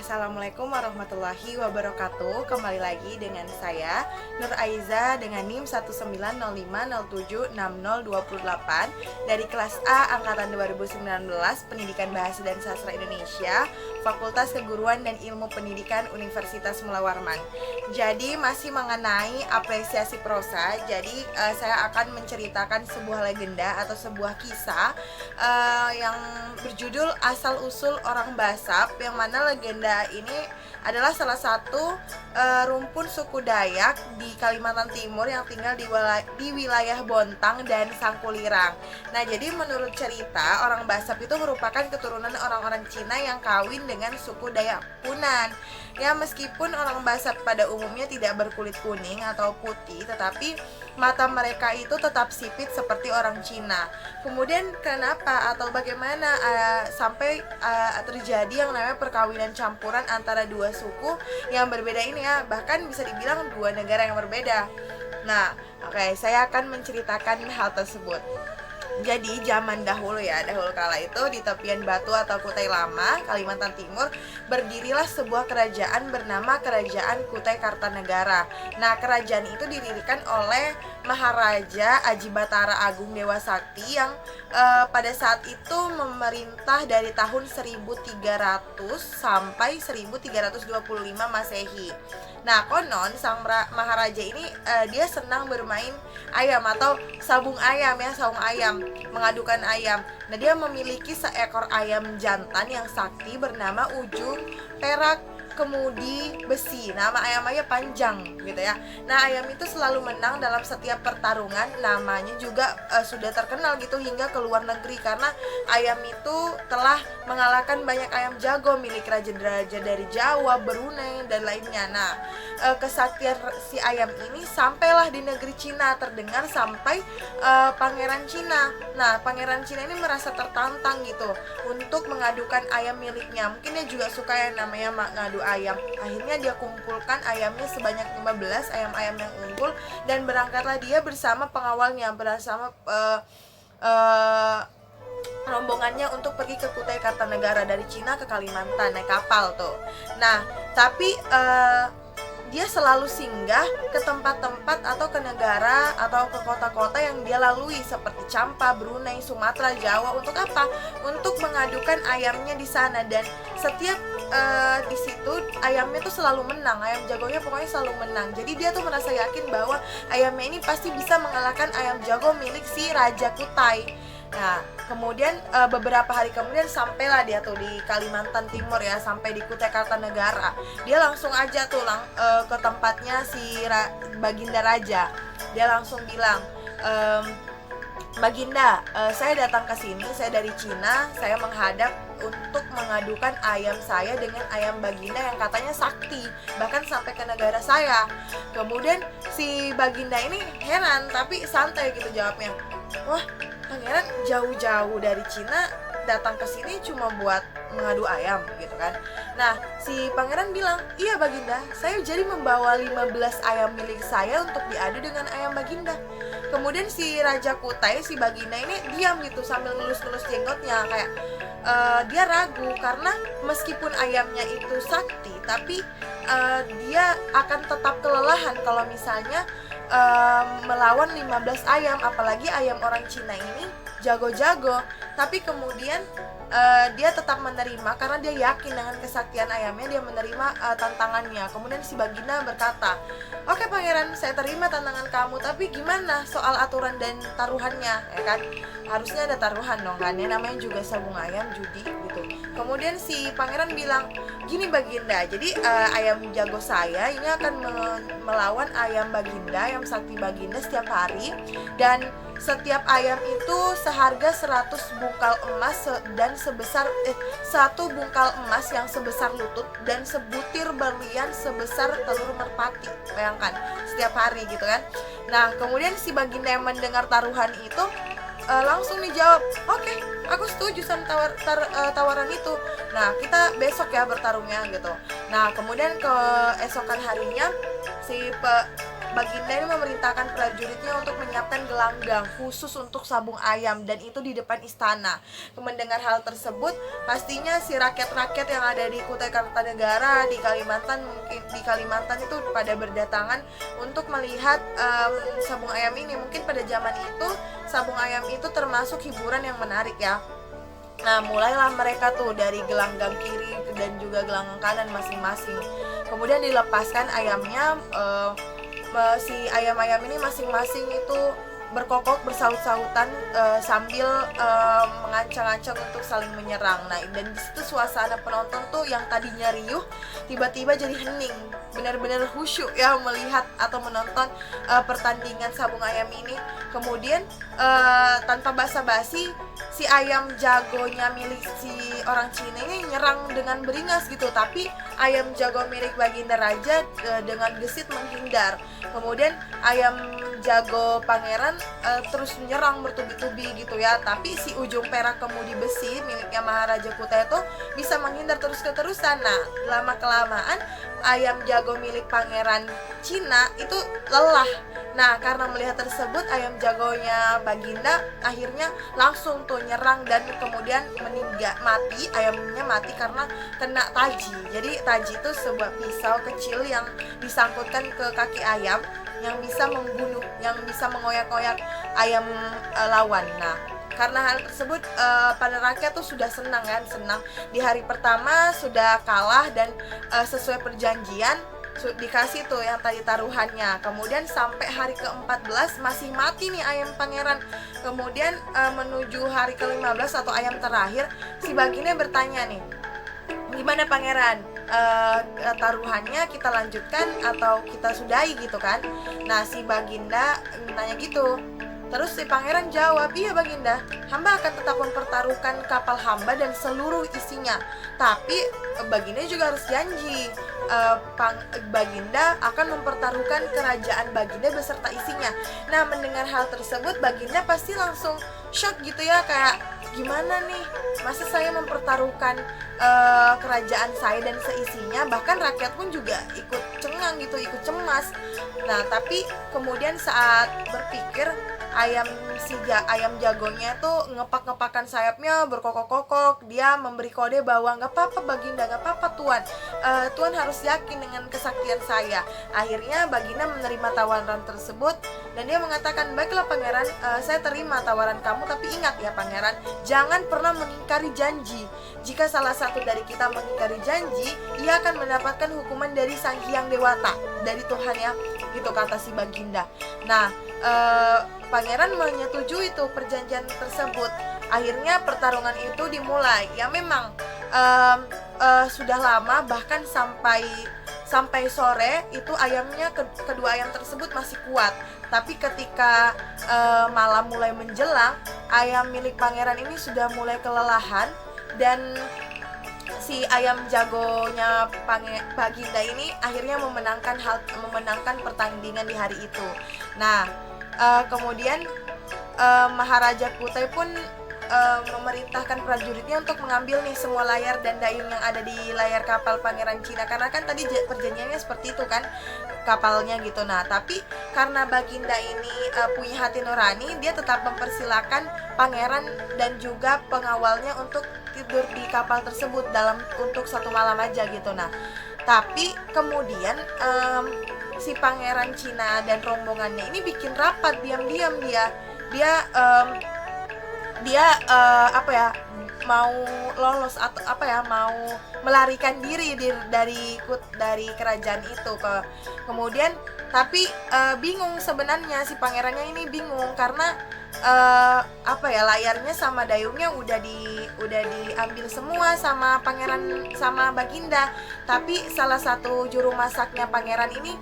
Assalamualaikum warahmatullahi wabarakatuh. Kembali lagi dengan saya Nur Aiza dengan NIM 19050760028 dari kelas A angkatan 2019 Pendidikan Bahasa dan Sastra Indonesia, Fakultas Keguruan dan Ilmu Pendidikan Universitas Mula Warman. Jadi masih mengenai apresiasi prosa. Jadi saya akan menceritakan sebuah legenda atau sebuah kisah yang berjudul Asal Usul Orang Basap, yang mana legenda ini adalah salah satu rumpun suku Dayak di Kalimantan Timur yang tinggal di wilayah Bontang dan Sangkulirang. Nah, jadi menurut cerita, orang Basap itu merupakan keturunan orang-orang Cina yang kawin dengan suku Dayak Punan. Ya, meskipun orang Basap pada umumnya tidak berkulit kuning atau putih, tetapi mata mereka itu tetap sipit seperti orang Cina. Kemudian kenapa atau bagaimana sampai terjadi yang namanya perkawinan campuran antara dua suku yang berbeda ini ya, bahkan bisa dibilang dua negara yang berbeda. Nah, oke, saya akan menceritakan hal tersebut. Jadi zaman dahulu kala itu di tepian Batu atau Kutai Lama, Kalimantan Timur, berdirilah sebuah kerajaan bernama Kerajaan Kutai Kartanegara. Nah, kerajaan itu didirikan oleh Maharaja Aji Batara Agung Dewa Sakti yang pada saat itu memerintah dari tahun 1300 sampai 1325 Masehi. Nah, konon sang Maharaja ini dia senang bermain ayam atau sabung ayam ya, saung ayam, mengadukan ayam. Nah, dia memiliki seekor ayam jantan yang sakti bernama Ujung Perak Kemudi Besi. Nama ayamnya panjang gitu ya. Nah, ayam itu selalu menang dalam setiap pertarungan. Namanya juga sudah terkenal gitu hingga ke luar negeri karena ayam itu telah mengalahkan banyak ayam jago milik raja-raja dari Jawa, Brunei dan lainnya. Nah, kesaktian si ayam ini sampailah di negeri Cina, terdengar sampai pangeran Cina. Nah, pangeran Cina ini merasa tertantang gitu untuk mengadukan ayam miliknya. Mungkin dia juga suka yang namanya ngadu ayam. Akhirnya dia kumpulkan ayamnya sebanyak 15 ayam-ayam yang unggul dan berangkatlah dia bersama pengawalnya, bersama rombongannya untuk pergi ke Kutai Kartanegara dari Cina ke Kalimantan naik kapal tuh. Nah, tapi dia selalu singgah ke tempat-tempat atau ke negara atau ke kota-kota yang dia lalui seperti Champa, Brunei, Sumatera, Jawa. Untuk apa? Untuk mengadukan ayamnya di sana, dan setiap di situ ayamnya tuh selalu menang, ayam jagonya pokoknya selalu menang. Jadi dia tuh merasa yakin bahwa ayamnya ini pasti bisa mengalahkan ayam jago milik si Raja Kutai. Nah, kemudian beberapa hari kemudian sampailah dia tuh di Kalimantan Timur ya, sampai di Kutai Kartanegara. Dia langsung aja tuh ke tempatnya si Baginda Raja. Dia langsung bilang, Baginda, saya datang ke sini, saya dari Cina, saya menghadap untuk mengadukan ayam saya dengan ayam Baginda yang katanya sakti, bahkan sampai ke negara saya. Kemudian si Baginda ini heran tapi santai gitu jawabnya. Wah, pangeran jauh-jauh dari Cina datang ke sini cuma buat mengadu ayam gitu kan. Nah, si pangeran bilang, "Iya Baginda, saya jadi membawa 15 ayam milik saya untuk diadu dengan ayam Baginda." Kemudian si Raja Kutai, si Baginda ini diam gitu sambil ngelus-ngelus jenggotnya kayak dia ragu karena meskipun ayamnya itu sakti, tapi dia akan tetap kelelahan kalau misalnya melawan 15 ayam, apalagi ayam orang Cina ini jago-jago. Tapi kemudian dia tetap menerima karena dia yakin dengan kesaktian ayamnya, dia menerima tantangannya. Kemudian si Baginda berkata, "Oke pangeran, saya terima tantangan kamu, tapi gimana soal aturan dan taruhannya?" Ya kan, harusnya ada taruhan dong kan, ya namanya juga sabung ayam, judi gitu. Kemudian si pangeran bilang, "Gini Baginda, jadi ayam jago saya ini akan melawan ayam Baginda, ayam sakti Baginda setiap hari, dan setiap ayam itu seharga 100 bungkal emas dan sebesar 1 bungkal emas yang sebesar lutut dan sebutir berlian sebesar telur merpati." Bayangkan, setiap hari gitu kan. Nah, kemudian si Baginda yang mendengar taruhan itu langsung dijawab, "Oke, aku setuju sama tawaran itu. Nah, kita besok ya bertarungnya," gitu. Nah, kemudian keesokan harinya si Baginda ini memerintahkan prajuritnya untuk menyiapkan gelanggang khusus untuk sabung ayam, dan itu di depan istana. Mendengar hal tersebut, pastinya si rakyat-rakyat yang ada di Kutai Kartanegara, di Kalimantan, mungkin di Kalimantan itu pada berdatangan untuk melihat sabung ayam ini. Mungkin pada zaman itu sabung ayam itu termasuk hiburan yang menarik ya. Nah, mulailah mereka tuh dari gelanggang kiri dan juga gelanggang kanan masing-masing. Kemudian dilepaskan ayamnya, si ayam-ayam ini masing-masing itu berkokok bersaut-sautan sambil mengancang-ancang untuk saling menyerang. Nah, dan di situ suasana penonton tuh yang tadinya riuh tiba-tiba jadi hening, benar-benar khusyuk ya melihat atau menonton pertandingan sabung ayam ini. Kemudian tanpa basa-basi, si ayam jagonya milik si orang Cina ini nyerang dengan beringas gitu, tapi ayam jago milik Baginda Raja dengan gesit menghindar. Kemudian ayam jago pangeran terus menyerang bertubi-tubi gitu ya, tapi si ujung perak kemudi besi miliknya Maharaja Kutai itu bisa menghindar terus-keterusan. Nah, lama-kelamaan ayam jago milik pangeran Cina itu lelah. Nah, karena melihat tersebut, ayam jagonya Baginda akhirnya langsung tuh nyerang dan kemudian mati. Ayamnya mati karena kena taji. Jadi taji itu sebuah pisau kecil yang disangkutkan ke kaki ayam yang bisa membunuh, yang bisa mengoyak-oyak ayam lawan. Nah, karena hal tersebut pada rakyat tuh sudah senang di hari pertama sudah kalah dan sesuai perjanjian dikasih tuh yang tadi taruhannya. Kemudian sampai hari ke-14 masih mati nih ayam pangeran. Kemudian menuju hari ke-15 atau ayam terakhir, si Baginda bertanya nih, gimana pangeran, taruhannya kita lanjutkan atau kita sudahi gitu kan. Nah, si Baginda nanya gitu. Terus si pangeran jawab, iya Baginda, hamba akan tetap mempertaruhkan kapal hamba dan seluruh isinya. Tapi Baginda juga harus janji, Baginda akan mempertaruhkan kerajaan Baginda beserta isinya. Nah, mendengar hal tersebut, Baginda pasti langsung shock gitu ya, kayak gimana nih, masa saya mempertaruhkan kerajaan saya dan seisinya, bahkan rakyat pun juga ikut cengang gitu, ikut cemas. Nah, tapi kemudian saat berpikir, ayam jagonya tuh ngepak-ngepakan sayapnya, berkokok-kokok. Dia memberi kode bahwa nggak apa-apa Baginda, nggak apa-apa Tuan, Tuan harus yakin dengan kesaktian saya. Akhirnya Baginda menerima tawaran tersebut dan dia mengatakan, baiklah pangeran, saya terima tawaran kamu, tapi ingat ya pangeran, jangan pernah mengingkari janji. Jika salah satu dari kita mengingkari janji, ia akan mendapatkan hukuman dari Sang Hyang Dewata, dari Tuhan ya, gitu kata si Baginda. Nah, pangeran menyetujui itu perjanjian tersebut. Akhirnya pertarungan itu dimulai. Ya memang sudah lama, bahkan sampai sore itu ayamnya, kedua ayam tersebut masih kuat. Tapi ketika malam mulai menjelang, ayam milik pangeran ini sudah mulai kelelahan dan si ayam jagonya Baginda ini akhirnya memenangkan pertandingan di hari itu. Nah, kemudian Maharaja Kutai pun memerintahkan prajuritnya untuk mengambil nih semua layar dan dayung yang ada di layar kapal pangeran Cina, karena kan tadi perjanjiannya seperti itu kan, kapalnya gitu. Nah, tapi karena Baginda ini punya hati nurani, dia tetap mempersilahkan pangeran dan juga pengawalnya untuk tidur di kapal tersebut untuk 1 malam aja gitu. Nah, tapi kemudian si pangeran Cina dan rombongannya ini bikin rapat diam-diam. Dia mau lolos atau mau melarikan diri dari kerajaan itu kemudian, tapi bingung sebenarnya si pangerannya ini bingung karena layarnya sama dayungnya udah diambil semua sama pangeran sama Baginda. Tapi salah satu juru masaknya pangeran ini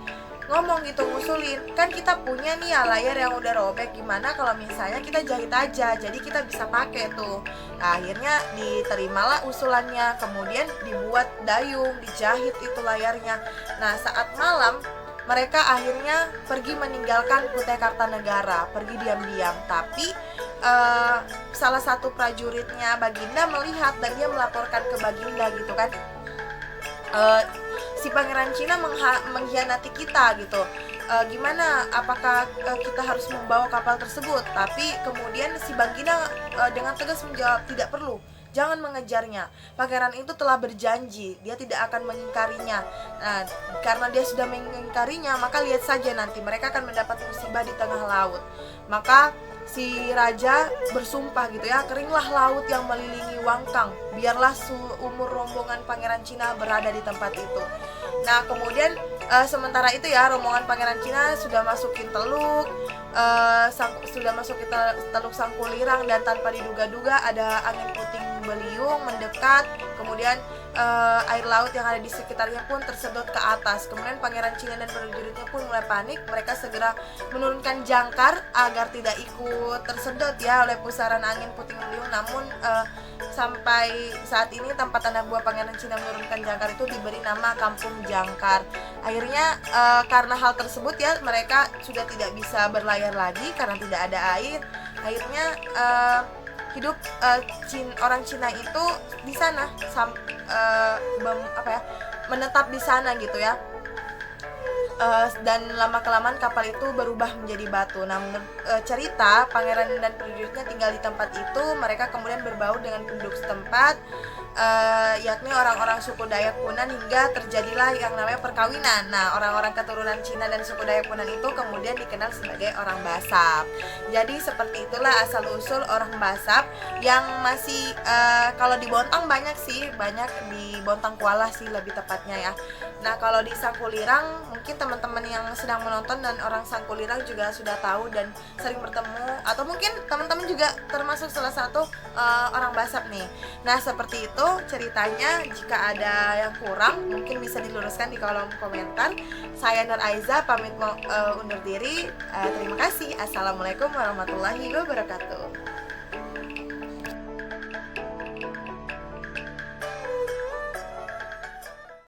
ngomong gitu, ngusulin, kan kita punya nih ya layar yang udah robek, gimana kalau misalnya kita jahit aja, jadi kita bisa pakai tuh. Nah, akhirnya diterimalah usulannya, kemudian dibuat dayung, dijahit itu layarnya. Nah, saat malam mereka akhirnya pergi meninggalkan Kutai Kartanegara, pergi diam-diam. Tapi salah satu prajuritnya Baginda melihat dan dia melaporkan ke Baginda gitu kan, si pangeran Cina mengkhianati kita gitu. gimana, apakah kita harus membawa kapal tersebut? Tapi kemudian si Baginda dengan tegas menjawab, tidak perlu, jangan mengejarnya. Pangeran itu telah berjanji, dia tidak akan mengingkarinya. Nah, karena dia sudah mengingkarinya, maka lihat saja nanti mereka akan mendapat musibah di tengah laut. Maka si raja bersumpah gitu ya, keringlah laut yang melilingi Wangkang, biarlah seumur rombongan Pangeran Cina berada di tempat itu. Nah kemudian sementara itu ya, rombongan Pangeran Cina sudah masukin teluk, sudah masuk ke teluk Sangkulirang, dan tanpa diduga-duga ada angin puting beliung mendekat. Kemudian air laut yang ada di sekitarnya pun tersedot ke atas. Kemudian Pangeran Cina dan prajuritnya pun mulai panik. Mereka segera menurunkan jangkar agar tidak ikut tersedot ya oleh pusaran angin puting beliung. Namun sampai saat ini tempat anak buah Pangeran Cina menurunkan jangkar itu diberi nama Kampung Jangkar. Akhirnya karena hal tersebut ya, mereka sudah tidak bisa berlayar lagi karena tidak ada air. Akhirnya hidup orang Cina itu di sana menetap di sana gitu ya. Dan lama kelamaan kapal itu berubah menjadi batu. Nah, menurut cerita, pangeran dan prajuritnya tinggal di tempat itu. Mereka kemudian berbaur dengan penduduk setempat, yakni orang-orang suku Dayak Punan, hingga terjadilah yang namanya perkawinan. Nah, orang-orang keturunan Cina dan suku Dayak Punan itu kemudian dikenal sebagai orang Basab. Jadi seperti itulah asal-usul orang Basab yang masih kalau di Bontang banyak sih, banyak di Bontang Kuala sih lebih tepatnya ya. Nah, kalau di Sangkulirang mungkin teman-teman yang sedang menonton dan orang Sangkulirang juga sudah tahu dan sering bertemu, atau mungkin teman-teman juga termasuk salah satu orang Basab nih. Nah, seperti itu ceritanya. Jika ada yang kurang mungkin bisa diluruskan di kolom komentar. Saya Nur Aiza pamit undur diri. Terima kasih. Assalamualaikum warahmatullahi wabarakatuh.